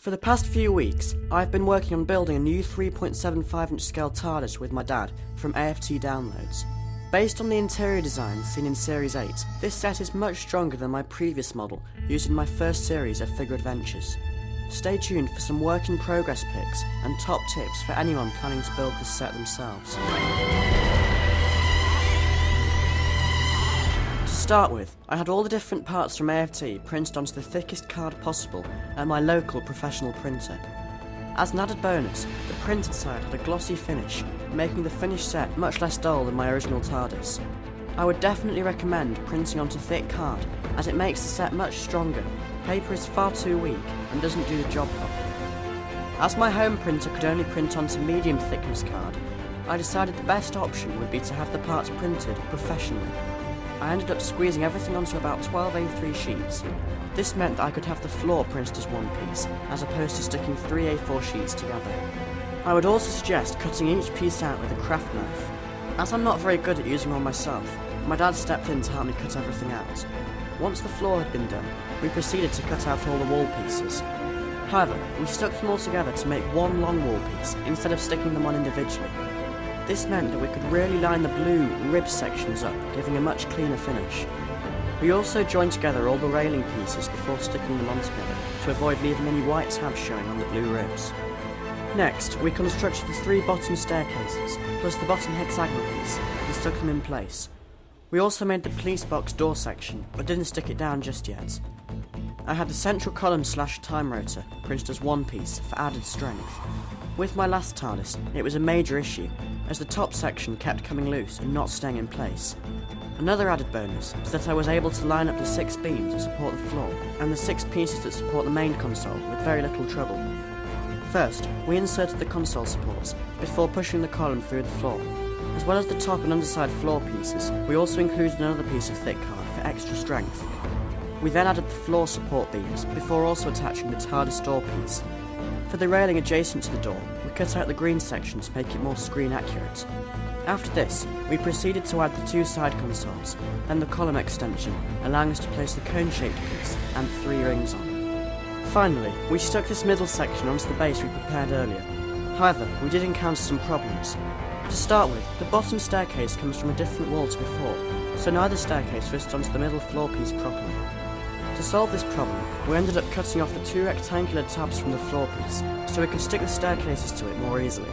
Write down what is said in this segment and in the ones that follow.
For the past few weeks, I've been working on building a new 3.75-inch scale TARDIS with my dad from AFT downloads. Based on the interior design seen in Series 8, this set is much stronger than my previous model used in my first series of figure adventures. Stay tuned for some work in progress pics and top tips for anyone planning to build this set themselves. To start with, I had all the different parts from AFT printed onto the thickest card possible at my local professional printer. As an added bonus, the printed side had a glossy finish, making the finished set much less dull than my original TARDIS. I would definitely recommend printing onto thick card, as it makes the set much stronger. Paper is far too weak and doesn't do the job properly. As my home printer could only print onto medium thickness card, I decided the best option would be to have the parts printed professionally. I ended up squeezing everything onto about 12 A3 sheets. This meant that I could have the floor printed as one piece, as opposed to sticking 3 A4 sheets together. I would also suggest cutting each piece out with a craft knife. As I'm not very good at using one myself, my dad stepped in to help me cut everything out. Once the floor had been done, we proceeded to cut out all the wall pieces. However, we stuck them all together to make one long wall piece, instead of sticking them on individually. This meant that we could really line the blue rib sections up, giving a much cleaner finish. We also joined together all the railing pieces before sticking them on together, to avoid leaving any white tabs showing on the blue ribs. Next, we constructed the 3 bottom staircases, plus the bottom hexagonal piece, and stuck them in place. We also made the police box door section, but didn't stick it down just yet. I had the central column / time rotor printed as one piece for added strength. With my last TARDIS, it was a major issue, as the top section kept coming loose and not staying in place. Another added bonus is that I was able to line up the 6 beams that support the floor, and the 6 pieces that support the main console with very little trouble. First, we inserted the console supports, before pushing the column through the floor. As well as the top and underside floor pieces, we also included another piece of thick card for extra strength. We then added the floor support beams, before also attaching the TARDIS door piece. For the railing adjacent to the door, we cut out the green section to make it more screen accurate. After this, we proceeded to add the 2 side consoles, then the column extension, allowing us to place the cone-shaped piece and 3 rings on. Finally, we stuck this middle section onto the base we prepared earlier. However, we did encounter some problems. To start with, the bottom staircase comes from a different wall to before, so neither staircase fits onto the middle floor piece properly. To solve this problem, we ended up cutting off the 2 rectangular tabs from the floor piece, so we could stick the staircases to it more easily.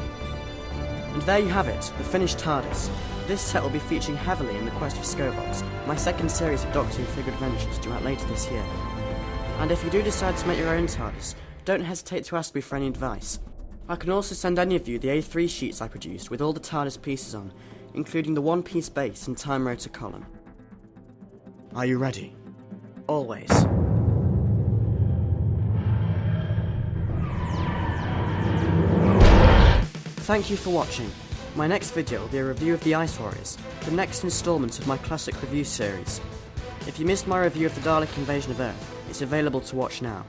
And there you have it, the finished TARDIS. This set will be featuring heavily in the Quest for Scobox, my second series of Doctor Who figure adventures due out later this year. And if you do decide to make your own TARDIS, don't hesitate to ask me for any advice. I can also send any of you the A3 sheets I produced with all the TARDIS pieces on, including the 1-piece base and time rotor column. Are you ready? Always. Thank you for watching. My next video will be a review of the Ice Warriors, the next instalment of my classic review series. If you missed my review of the Dalek Invasion of Earth, it's available to watch now.